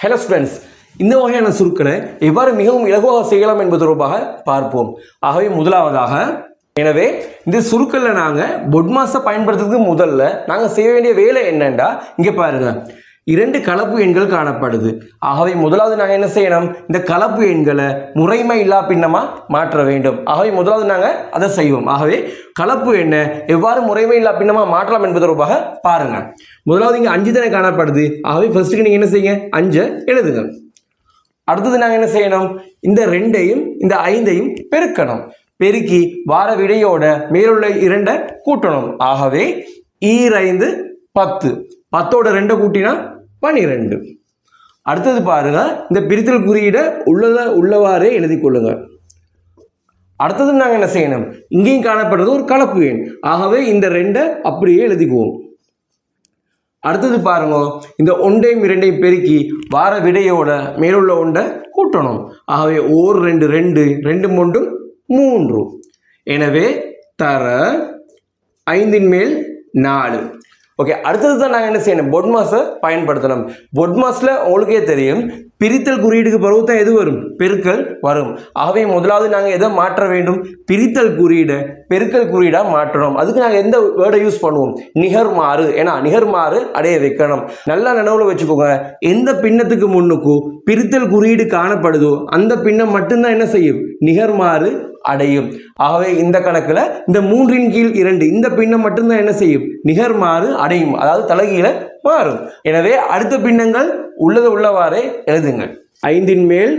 Hello students, இந்த வகையான சுருக்களை எவ்வாறு மிகவும் இலகுவாக செய்யலாம் என்பது தொடர்பாக பார்ப்போம். ஆகவே முதலாவதாக, எனவே இந்த சுருக்கல்ல நாங்கள் பொட்மாஸை பயன்படுத்துறதுக்கு முதல்ல நாங்கள் செய்ய வேண்டிய வேலை என்னென்றா, இங்கே பாருங்க, 2 கலப்பு எண்கள் காணப்படுது. ஆகவே முதலாவது நாங்கள் என்ன செய்யணும், இந்த கலப்பு எண்களை முறைமை இல்லா பின்னமாக மாற்ற வேண்டும். ஆகவே முதலாவது நாங்கள் அதை செய்வோம். ஆகவே கலப்பு எண்ணை எவ்வாறு முறைமை இல்லா பின்னமாக மாற்றலாம் என்பது தொடர்பாக பாருங்க. முதலாவது இங்கே 5 தானே காணப்படுது. ஆகவே ஃபர்ஸ்ட்டுக்கு நீங்கள் என்ன செய்யுங்க, 5 எழுதுங்க. அடுத்தது நாங்கள் என்ன செய்யணும், இந்த 2ஐயும் இந்த 5ஐயும் பெருக்கணும். பெருக்கி வார விடையோட மேலுள்ள 2 கூட்டணும். ஆகவே 5 10, 10ஓட 2 கூட்டினா 12. அடுத்தது பாருங்க, இந்த பிரித்தல் குறியீடை உள்ளவாறே எழுதி கொள்ளுங்க. அடுத்தது நாங்கள் என்ன செய்யணும், இங்கேயும் காணப்படுறது ஒரு கலப்பு எண். ஆகவே இந்த 2 அப்படியே எழுதிக்குவோம். அடுத்தது பாருங்க, இந்த 1ஐயும் 2ஐயும் பெருக்கி வார விடையோட மேலுள்ள 1 கூட்டணும். ஆகவே 1 2 2, 2 3 3. எனவே தர 5 மேல் 4. ஓகே, அடுத்தது தான் நாங்கள் என்ன செய்யணும், பொட்மாஸை பயன்படுத்தணும். பொட்மாஸில் உங்களுக்கே தெரியும், பிரித்தல் குறியீடுக்கு பிறகு தான் எது வரும், பெருக்கல் வரும். ஆகவே முதலாவது நாங்கள் எதை மாற்ற வேண்டும், பிரித்தல் குறியீடை பெருக்கல் குறியீடாக மாற்றணும். அதுக்கு நாங்கள் எந்த வேர்டை யூஸ் பண்ணுவோம், நிகர்மாறு. ஏன்னா நிகர்மாறு அடைய வைக்கணும். நல்லா நினைவுல வச்சுக்கோங்க, எந்த பின்னத்துக்கு முன்னுக்கும் பிரித்தல் குறியீடு காணப்படுதோ அந்த பின்னம் மட்டும்தான் என்ன செய்யும், நிகர்மாறு அடையும். ஆகவே இந்த கணக்கில் இந்த 3 கீழ் 2 இந்த பின்னம் மட்டும்தான் என்ன செய்யும், நிகர்மாறு அடையும். அதாவது தலைகீழ மாறும். எனவே அடுத்த பின்னங்கள் உள்ளவாறே எழுதுங்கள். 5 மேல்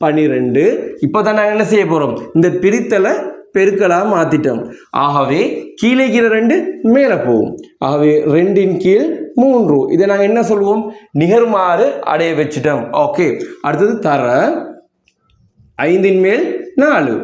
12. இப்போதான் நாங்கள் என்ன செய்ய போறோம், இந்த பிரித்தலை பெருக்கலா மாத்திட்டோம். ஆகவே கீழே 2 மேலே போகும். ஆகவே 2 கீழ் 3. இதை நாங்கள் என்ன சொல்லுவோம், நிகர்மாறு அடைய வச்சுட்டோம். ஓகே, அடுத்தது தர 5 மேல் 4.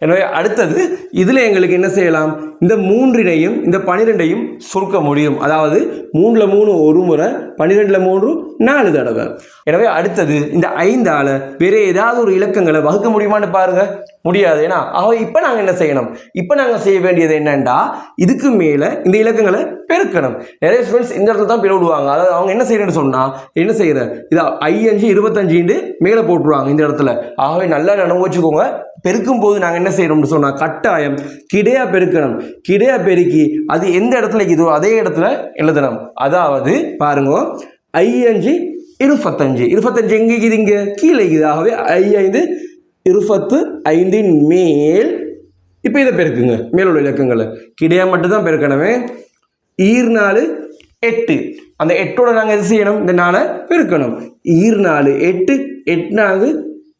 எனவே அடுத்தது இதில் எங்களுக்கு என்ன செய்யலாம், இந்த 3ஐயும் இந்த 12ஐயும் சுருக்க முடியும். அதாவது 3ல் 3 ஒரு முறை, 12ல் 3 4 தடவை. எனவே அடுத்தது இந்த 5ஆல் வேற ஏதாவது ஒரு இலக்கங்களை வகுக்க முடியுமான்னு பாருங்க, முடியாது. ஏன்னா ஆகவே இப்போ நாங்கள் என்ன செய்யணும், இப்போ நாங்கள் செய்ய வேண்டியது என்னன்னா, இதுக்கு மேலே இந்த இலக்கங்களை பெருக்கணும். நிறைய ஸ்டூடெண்ட்ஸ் இந்த இடத்துல தான் விடுவாங்க. அதாவது அவங்க என்ன செய்யணும்னு சொன்னால், என்ன செய்யற இதை 5 25 மேலே போட்டுருவாங்க இந்த இடத்துல. ஆகவே நல்லா நினைவு வச்சுக்கோங்க, பெருக்கும் போது நாங்கள் என்ன செய்யணும்னு சொன்னால், கட்டாயம் கிடையா பெருக்கணும். கிடையா பெருக்கி அது எந்த இடத்துல இருக்குதோ அதே இடத்துல எழுதணும். அதாவது பாருங்க, 5 25, 25 எங்கே இருக்குது, இங்கே கீழே இருக்குது. ஆகவே 5 25 மேல். இப்போ இதை பெருக்குங்க, மேலுள்ள இலக்கங்களை கிடையா மட்டும்தான் பெருக்கணுமே. 4 8. அந்த 8ஓட நாங்கள் எது செய்யணும், இந்த 4 பெருக்கணும். 4 8, 8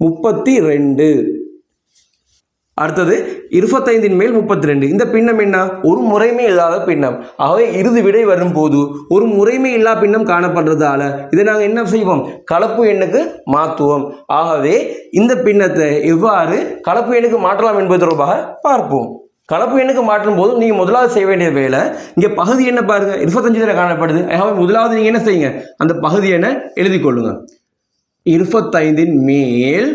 32. அடுத்தது 25 மேல் 32. இந்த பின்னம் என்ன, ஒரு முறைமை இல்லாத பின்னம். ஆகவே இறுதி விடை வரும்போது ஒரு முறைமை இல்லா பின்னம் காணப்படுறதால இதை நாங்கள் என்ன செய்வோம், கலப்பு எண்ணுக்கு மாற்றுவோம். ஆகவே இந்த பின்னத்தை எவ்வாறு கலப்பு எண்ணுக்கு மாற்றலாம் என்பது தொடர்பாக பார்ப்போம். கலப்பு எண்ணுக்கு மாற்றும் போது நீங்கள் முதலாவது செய்ய வேண்டிய வேலை, இங்கே பகுதி என்ன பாருங்க, 25 காணப்படுது. ஆகவே முதலாவது நீங்கள் என்ன செய்யுங்க, அந்த பகுதி எண்ணை எழுதி கொள்ளுங்க. 25 மேல்.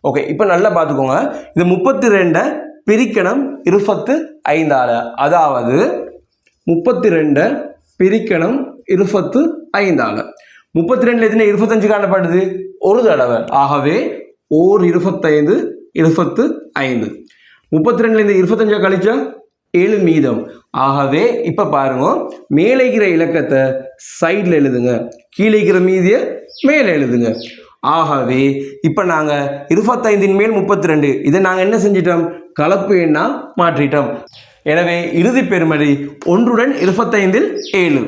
ஓகே, இப்போ நல்லா பார்த்துக்கோங்க, இது 32 பிரிக்கணும் 25ஆல். அதாவது 32 பிரிக்கணும் 25ஆல். 32ல் எத்தனை 25 காணப்படுது, ஒரு தடவை. ஆகவே 1 25 25. 32ல் 25 கழிச்சா 7 மீதம். ஆகவே இப்போ பாருங்க, மேலே இருக்கிற இலக்கத்தை சைடில் எழுதுங்க, கீழே இருக்கிற மீதியை மேலே எழுதுங்க. ஆகவே இப்போ நாங்கள் 25 மேல் 32 இதை நாங்கள் என்ன செஞ்சிட்டோம், கலப்பு எண்ணா மாற்றிட்டோம். எனவே இறுதி பெறுமதி 1 25 7.